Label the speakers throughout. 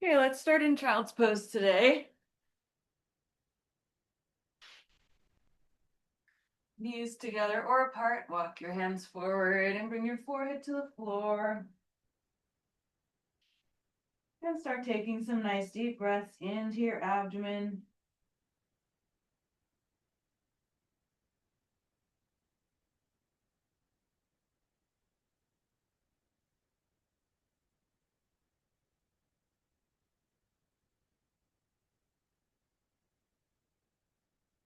Speaker 1: Okay, let's start in child's pose today. Knees together or apart. Walk your hands forward and bring your forehead to the floor. And start taking some nice deep breaths into your abdomen.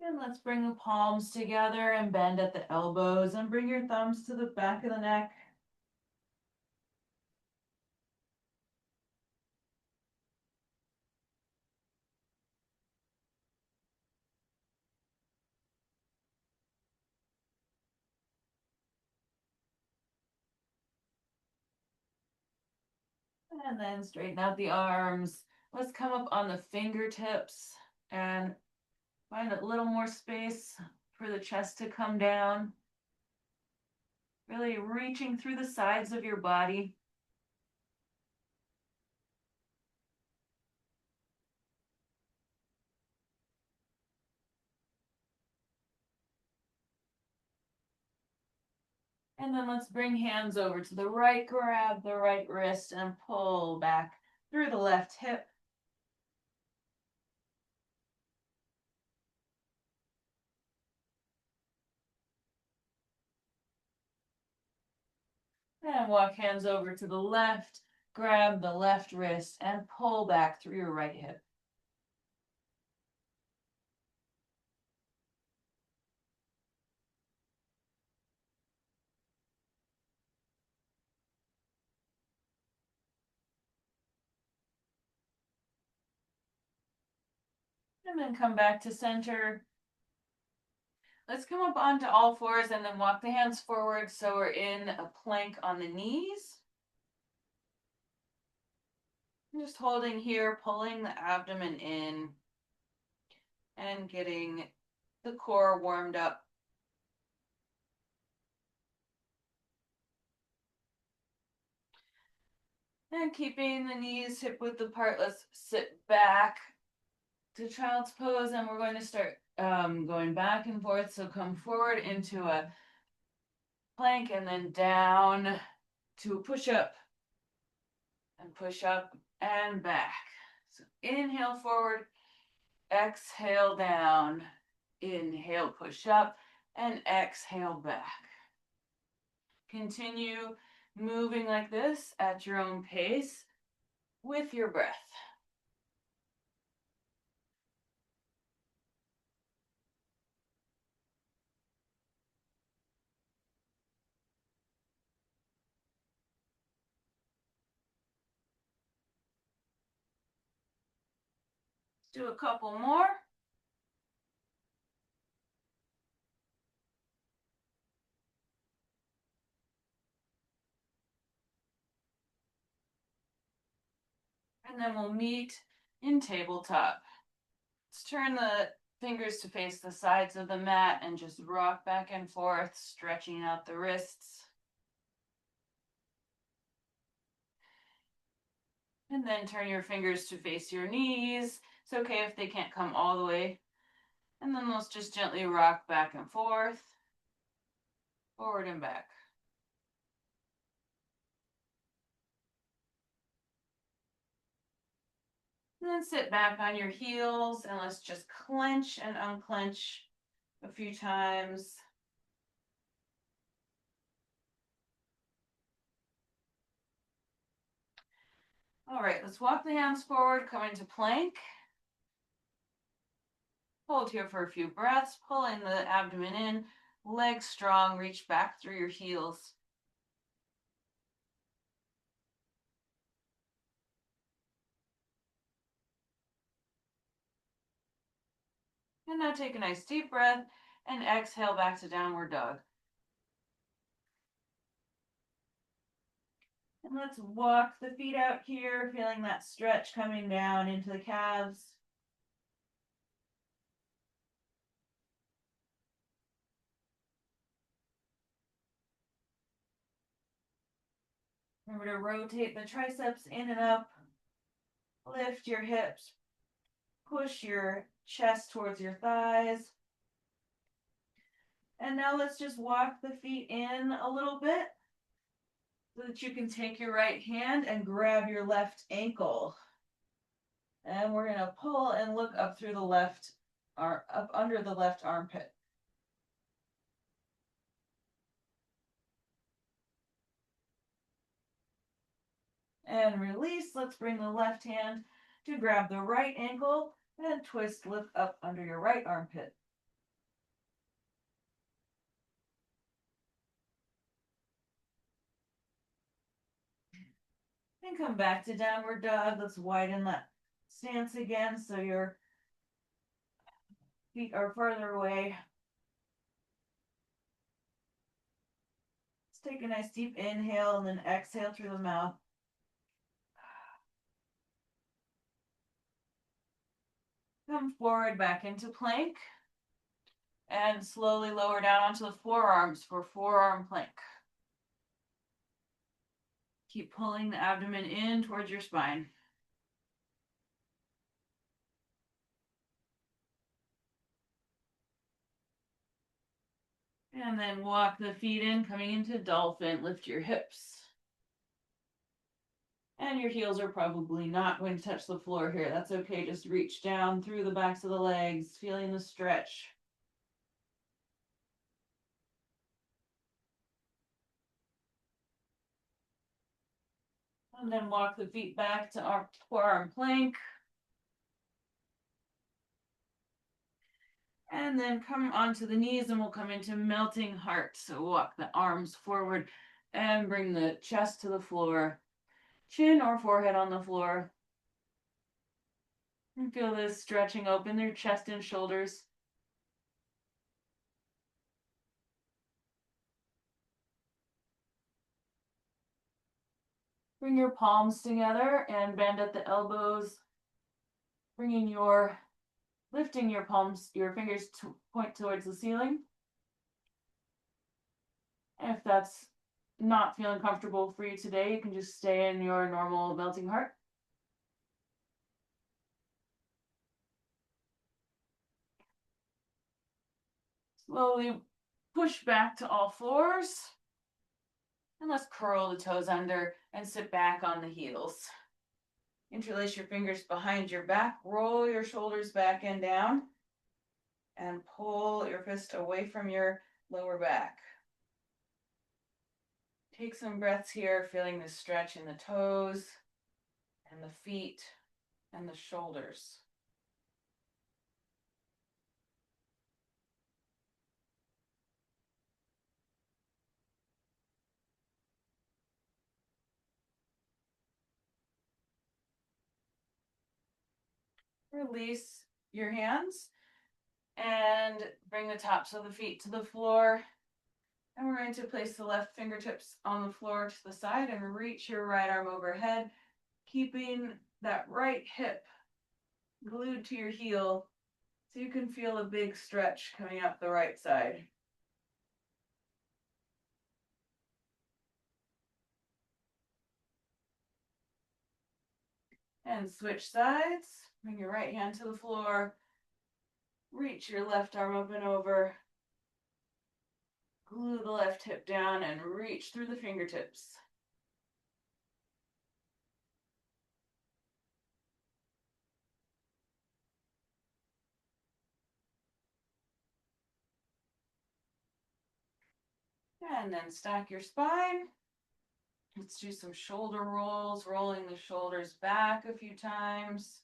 Speaker 1: And let's bring the palms together and bend at the elbows and bring your thumbs to the back of the neck. And then straighten out the arms. Let's come up on the fingertips and find a little more space for the chest to come down. Really reaching through the sides of your body. And then let's bring hands over to the right, grab the right wrist and pull back through the left hip. And walk hands over to the left, grab the left wrist and pull back through your right hip. And then come back to center. Let's come up onto all fours and then walk the hands forward so we're in a plank on the knees. Just holding here, pulling the abdomen in and getting the core warmed up. And keeping the knees hip width apart, let's sit back to child's pose and we're going to start going back and forth. So come forward into a plank and then down to a push up and back. So inhale forward, exhale down, inhale push up and exhale back. Continue moving like this at your own pace with your breath. Let's do a couple more. And then we'll meet in tabletop. Let's turn the fingers to face the sides of the mat and just rock back and forth, stretching out the wrists. And then turn your fingers to face your knees. It's okay if they can't come all the way. And then let's just gently rock back and forth, forward and back. And then sit back on your heels and let's just clench and unclench a few times. All right, let's walk the hands forward, come into plank. Hold here for a few breaths, pulling the abdomen in, legs strong, reach back through your heels. And now take a nice deep breath and exhale back to downward dog. And let's walk the feet out here, feeling that stretch coming down into the calves. Remember to rotate the triceps in and up. Lift your hips, push your chest towards your thighs. And now let's just walk the feet in a little bit so that you can take your right hand and grab your left ankle. And we're going to pull and look up through the left arm, up under the left armpit. And release. Let's bring the left hand to grab the right ankle and twist, lift up under your right armpit. And come back to downward dog. Let's widen that stance again so your feet are further away. Let's take a nice deep inhale and then exhale through the mouth. Come forward back into plank and slowly lower down onto the forearms for forearm plank. Keep pulling the abdomen in towards your spine. And then walk the feet in, coming into dolphin. Lift your hips. And your heels are probably not going to touch the floor here. That's okay. Just reach down through the backs of the legs, feeling the stretch. And then walk the feet back to our forearm plank. And then come onto the knees and we'll come into melting heart. So walk the arms forward and bring the chest to the floor. Chin or forehead on the floor. And feel this stretching open their chest and shoulders. Bring your palms together and bend at the elbows. Lifting your palms, your fingers to point towards the ceiling. If that's not feeling comfortable for you today, you can just stay in your normal melting heart. Slowly push back to all fours. And let's curl the toes under and sit back on the heels. Interlace your fingers behind your back, roll your shoulders back and down, and pull your fist away from your lower back. Take some breaths here, feeling the stretch in the toes and the feet and the shoulders. Release your hands and bring the tops of the feet to the floor. And we're going to place the left fingertips on the floor to the side and reach your right arm overhead, keeping that right hip glued to your heel so you can feel a big stretch coming up the right side. And switch sides. Bring your right hand to the floor. Reach your left arm up and over. Glue the left hip down and reach through the fingertips. And then stack your spine. Let's do some shoulder rolls, rolling the shoulders back a few times.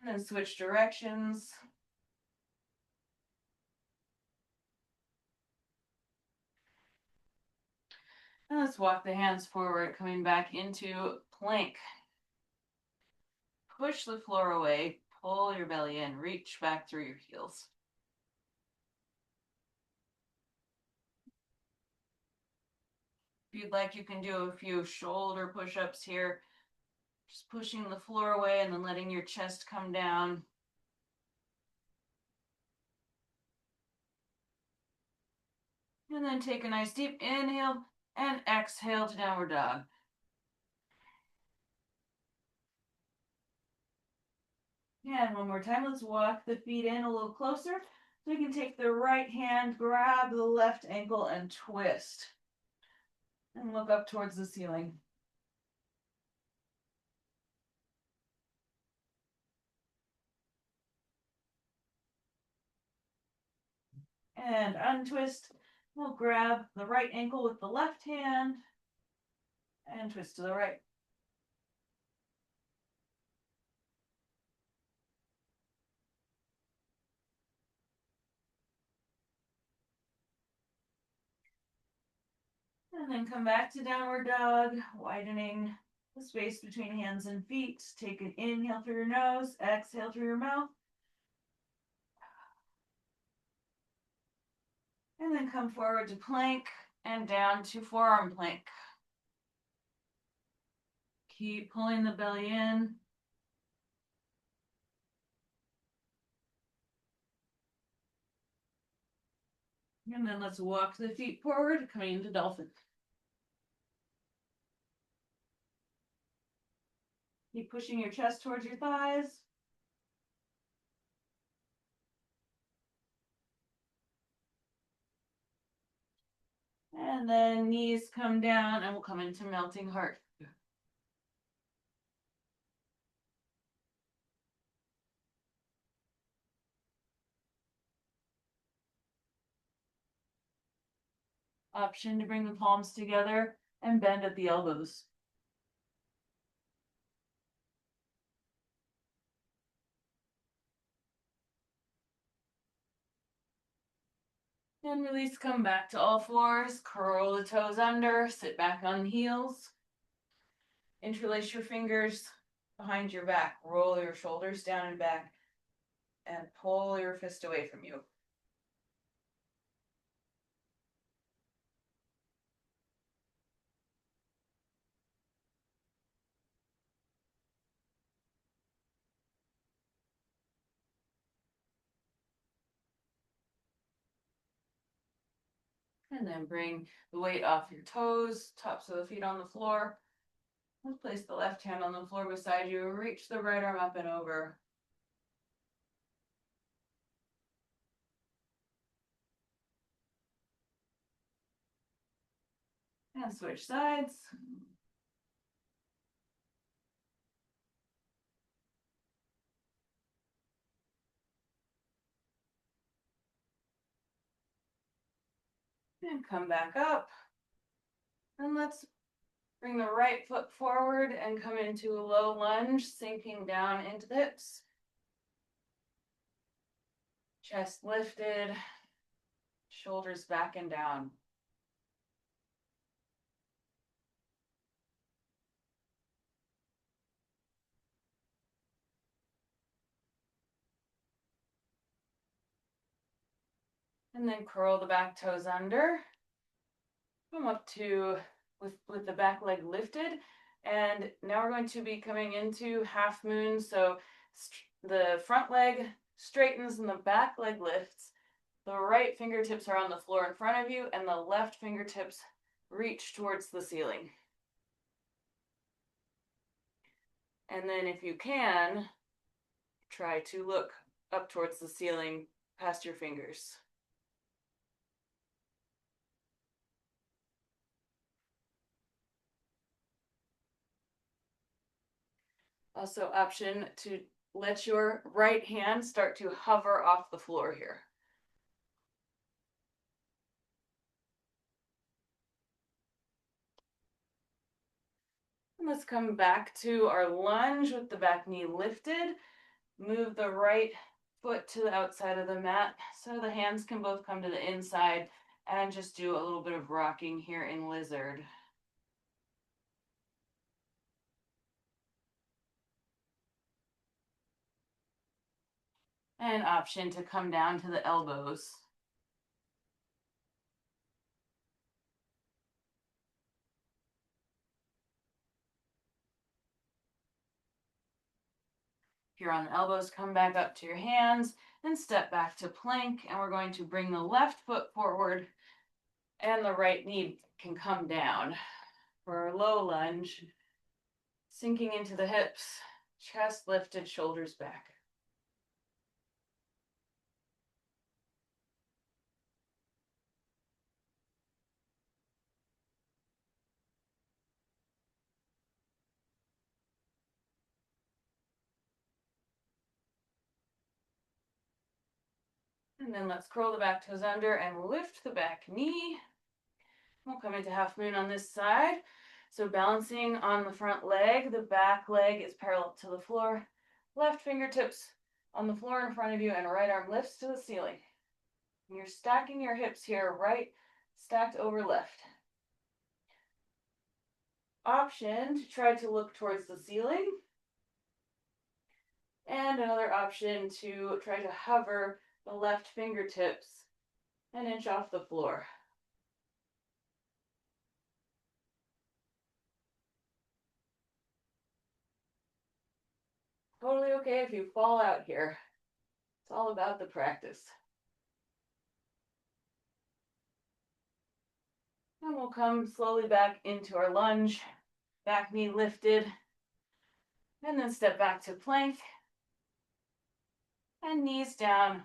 Speaker 1: And then switch directions. And let's walk the hands forward, coming back into plank. Push the floor away, pull your belly in, reach back through your heels. If you'd like, you can do a few shoulder push-ups here. Just pushing the floor away and then letting your chest come down. And then take a nice deep inhale and exhale to downward dog. And one more time, let's walk the feet in a little closer. So we can take the right hand, grab the left ankle, and twist. And look up towards the ceiling. And untwist. We'll grab the right ankle with the left hand and twist to the right. And then come back to downward dog, widening the space between hands and feet. Take an inhale through your nose, exhale through your mouth. And then come forward to plank and down to forearm plank. Keep pulling the belly in. And then let's walk the feet forward, coming into dolphin. Keep pushing your chest towards your thighs. And then knees come down and we'll come into melting heart. Option to bring the palms together and bend at the elbows. And release, come back to all fours, curl the toes under, sit back on the heels. Interlace your fingers behind your back, roll your shoulders down and back, and pull your fist away from you. And then bring the weight off your toes, tops of the feet on the floor. Let's place the left hand on the floor beside you. Reach the right arm up and over. And switch sides. And come back up. And let's bring the right foot forward and come into a low lunge, sinking down into the hips. Chest lifted, shoulders back and down. And then curl the back toes under. Come up to with the back leg lifted. And now we're going to be coming into half moon. So the front leg straightens and the back leg lifts. The right fingertips are on the floor in front of you, and the left fingertips reach towards the ceiling. And then if you can, try to look up towards the ceiling past your fingers. Also, option to let your right hand start to hover off the floor here. And let's come back to our lunge with the back knee lifted. Move the right foot to the outside of the mat so the hands can both come to the inside, and just do a little bit of rocking here in lizard. And option to come down to the elbows. If you're on the elbows, come back up to your hands and step back to plank. And we're going to bring the left foot forward and the right knee can come down for a low lunge, sinking into the hips, chest lifted, shoulders back. And then let's curl the back toes under and lift the back knee. We'll come into half moon on this side. So balancing on the front leg, the back leg is parallel to the floor. Left fingertips on the floor in front of you and right arm lifts to the ceiling. And you're stacking your hips here, right stacked over left. Option to try to look towards the ceiling. And another option to try to hover the left fingertips an inch off the floor. Totally okay if you fall out here. It's all about the practice. And we'll come slowly back into our lunge, back knee lifted, and then step back to plank, and knees down.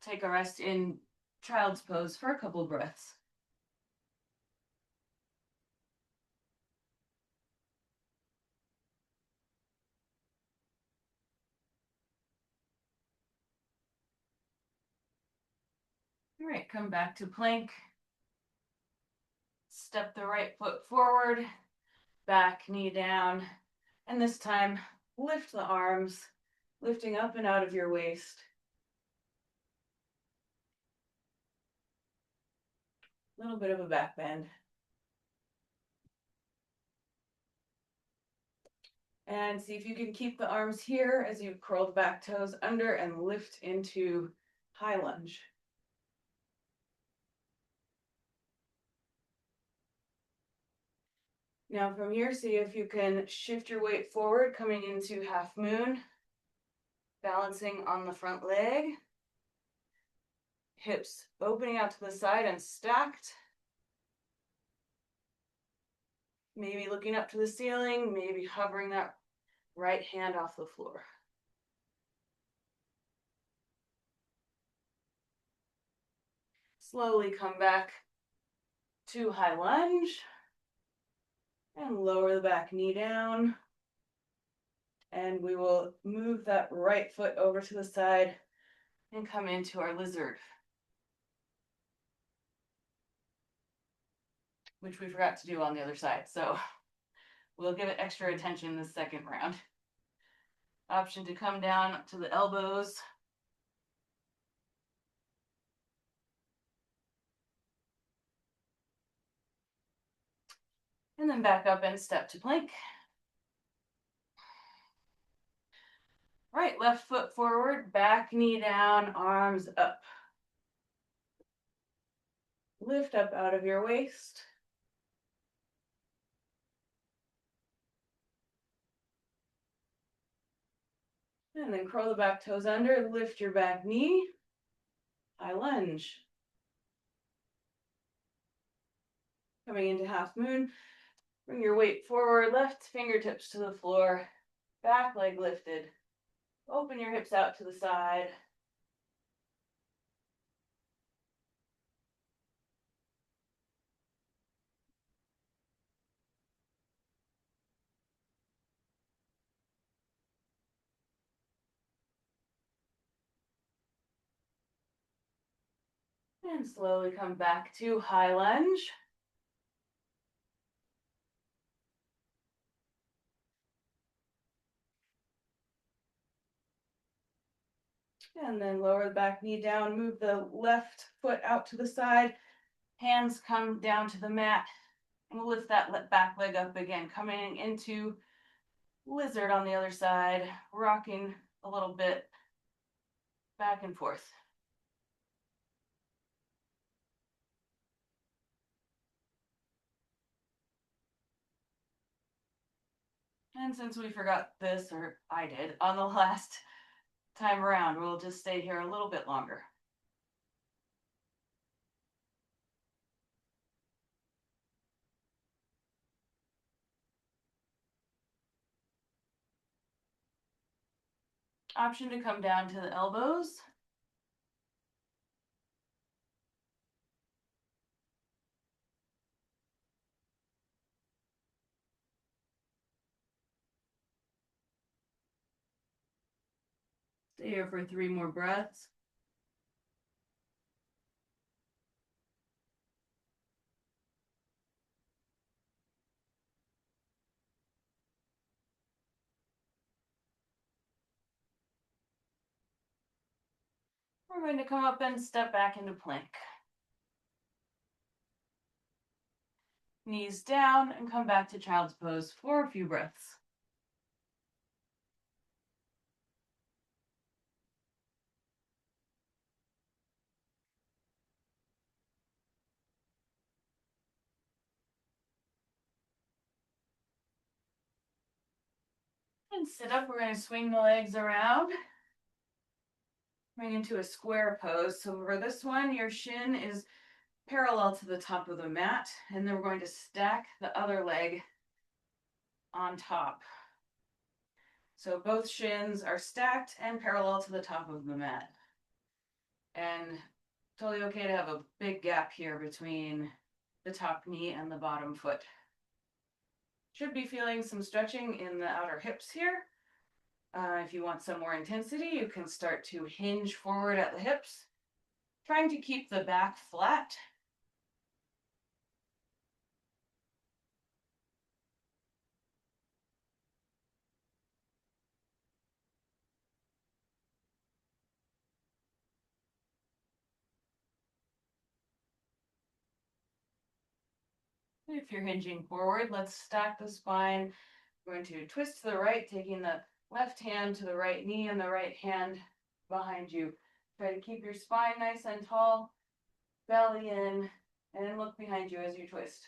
Speaker 1: Take a rest in child's pose for a couple breaths. All right, come back to plank. Step the right foot forward, back knee down, and this time lift the arms, lifting up and out of your waist. A little bit of a back bend. And see if you can keep the arms here as you curl the back toes under and lift into high lunge. Now from here, see if you can shift your weight forward, coming into half moon, balancing on the front leg, hips opening out to the side and stacked. Maybe looking up to the ceiling, maybe hovering that right hand off the floor. Slowly come back to high lunge and lower the back knee down. And we will move that right foot over to the side and come into our lizard, which we forgot to do on the other side. So we'll give it extra attention this second round. Option to come down to the elbows. And then back up and step to plank. Right, left foot forward, back knee down, arms up. Lift up out of your waist. And then curl the back toes under, lift your back knee, high lunge. Coming into half moon, bring your weight forward, left fingertips to the floor, back leg lifted. Open your hips out to the side. And slowly come back to high lunge. And then lower the back knee down, move the left foot out to the side. Hands come down to the mat. And we'll lift that back leg up again, coming into lizard on the other side, rocking a little bit back and forth. And since we forgot this, or I did, on the last time around, we'll just stay here a little bit longer. Option to come down to the elbows. Stay here for 3 more breaths. We're going to come up and step back into plank. Knees down and come back to child's pose for a few breaths. And sit up, we're going to swing the legs around. Bring into a square pose. So for this one, your shin is parallel to the top of the mat, and then we're going to stack the other leg on top. So both shins are stacked and parallel to the top of the mat. And totally okay to have a big gap here between the top knee and the bottom foot. Should be feeling some stretching in the outer hips here. If you want some more intensity, you can start to hinge forward at the hips, trying to keep the back flat. If you're hinging forward, let's stack the spine. We're going to twist to the right, taking the left hand to the right knee and the right hand behind you. Try to keep your spine nice and tall, belly in, and then look behind you as you twist.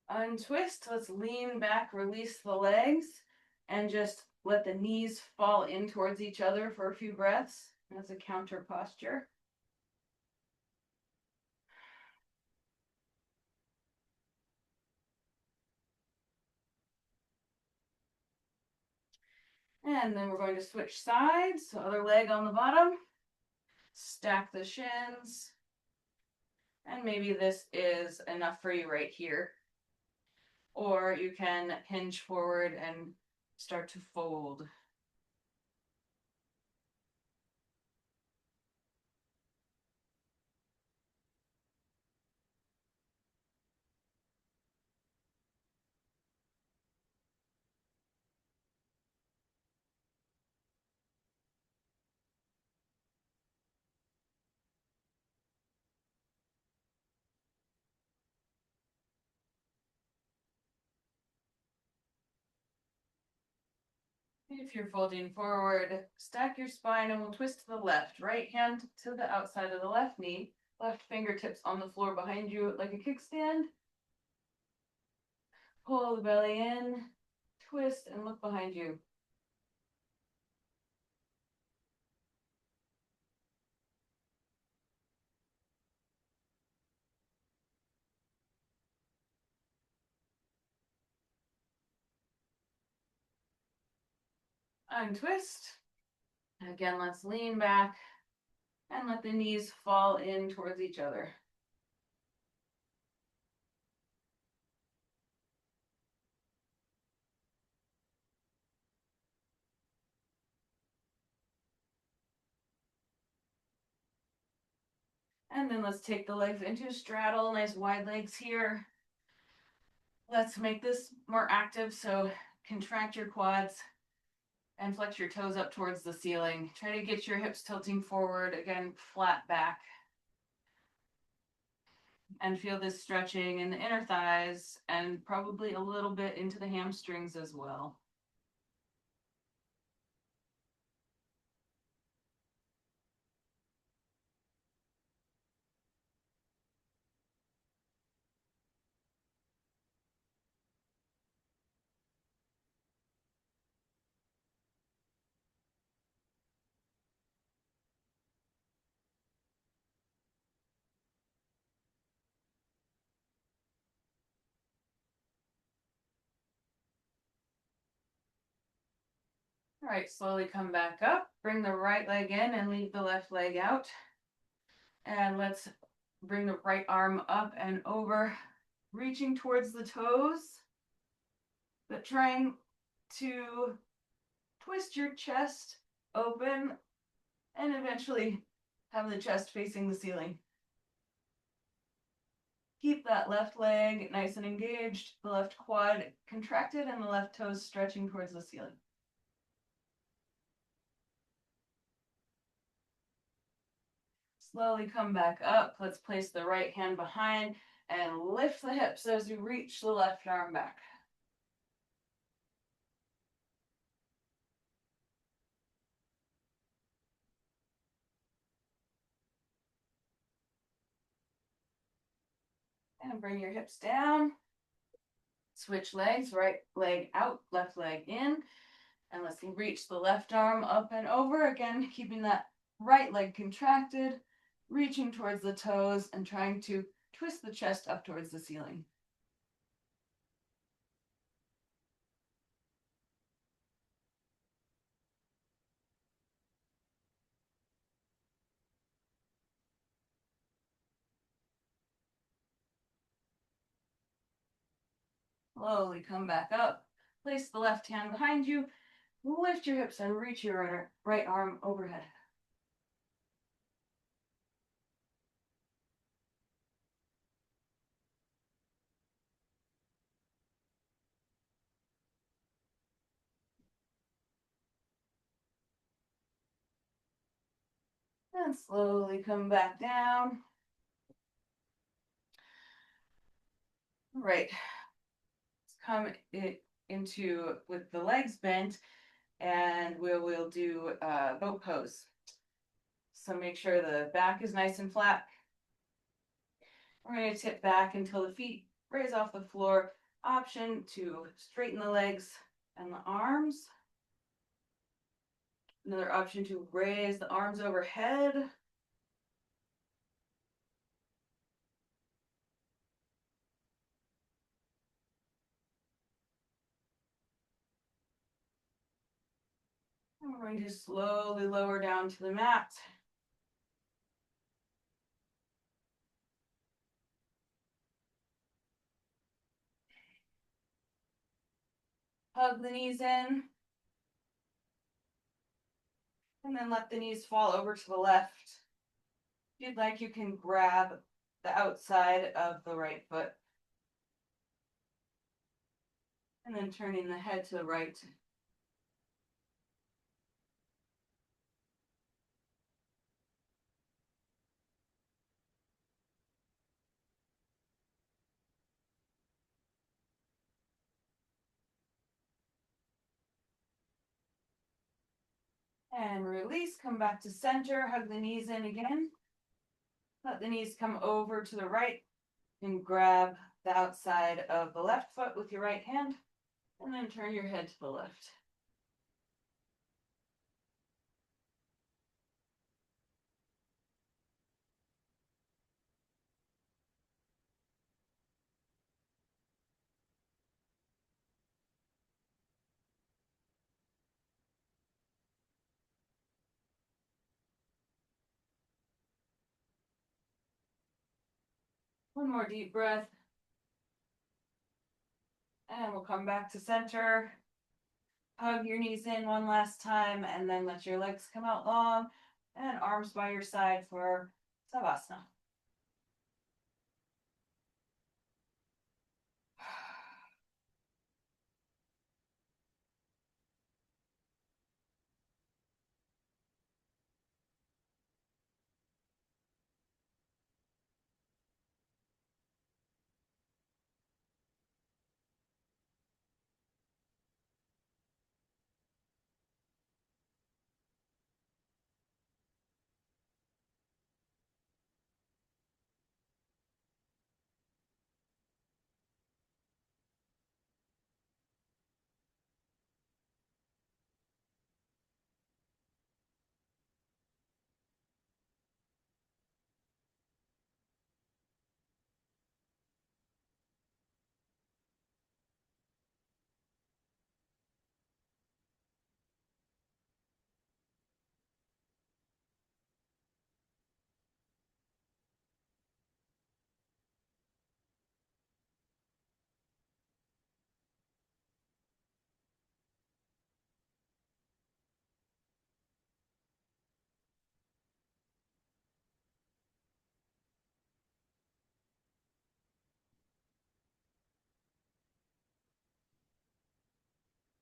Speaker 1: Untwist, let's lean back, release the legs, and just let the knees fall in towards each other for a few breaths as a counter posture. And then we're going to switch sides, so other leg on the bottom, stack the shins, and maybe this is enough for you right here. Or you can hinge forward and start to fold. If you're folding forward, stack your spine and we'll twist to the left. Right hand to the outside of the left knee. Left fingertips on the floor behind you like a kickstand. Pull the belly in, twist, and look behind you. Untwist. Again, let's lean back and let the knees fall in towards each other. And then let's take the legs into a straddle, nice wide legs here. Let's make this more active, so contract your quads and flex your toes up towards the ceiling. Try to get your hips tilting forward, again, flat back. And feel this stretching in the inner thighs and probably a little bit into the hamstrings as well. All right, slowly come back up. Bring the right leg in and leave the left leg out. And let's bring the right arm up and over, reaching towards the toes, but trying to twist your chest open and eventually have the chest facing the ceiling. Keep that left leg nice and engaged, the left quad contracted, and the left toes stretching towards the ceiling. Slowly come back up. Let's place the right hand behind and lift the hips as you reach the left arm back. And bring your hips down. Switch legs, right leg out, left leg in. And let's reach the left arm up and over. Again, keeping that right leg contracted, reaching towards the toes and trying to twist the chest up towards the ceiling. Slowly come back up. Place the left hand behind you. Lift your hips and reach your right arm overhead. And slowly come back down. Right. Let's come into with the legs bent, and we'll do boat pose. So make sure the back is nice and flat. We're going to tip back until the feet raise off the floor. Option to straighten the legs and the arms. Another option to raise the arms overhead. And we're going to slowly lower down to the mat. Hug the knees in. And then let the knees fall over to the left. If you'd like, you can grab the outside of the right foot. And then turning the head to the right. And release, come back to center, hug the knees in again. Let the knees come over to the right and grab the outside of the left foot with your right hand. And then turn your head to the left. One more deep breath. And we'll come back to center. Hug your knees in one last time, and then let your legs come out long and arms by your side for Savasana.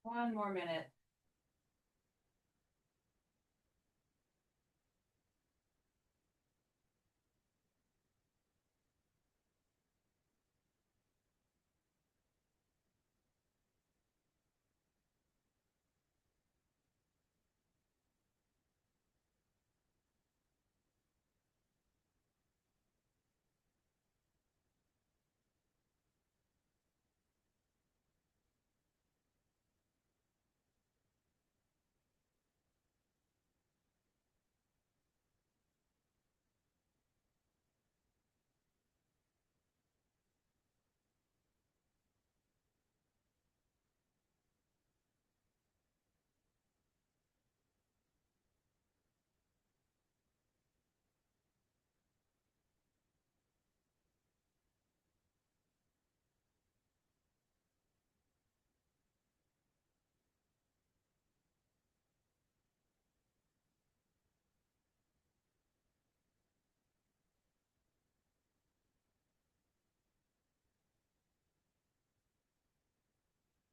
Speaker 1: One more minute.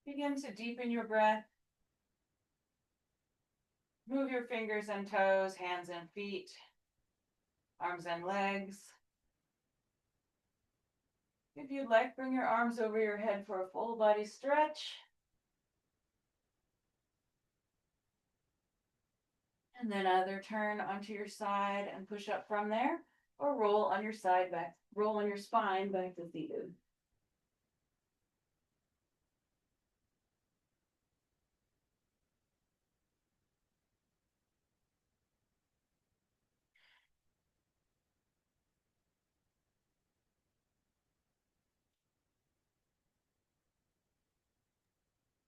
Speaker 1: Begin to deepen your breath. Move your fingers and toes, hands and feet, arms and legs. If you'd like, bring your arms over your head for a full body stretch. And then either turn onto your side and push up from there, or roll on your side back, roll on your spine back to seated.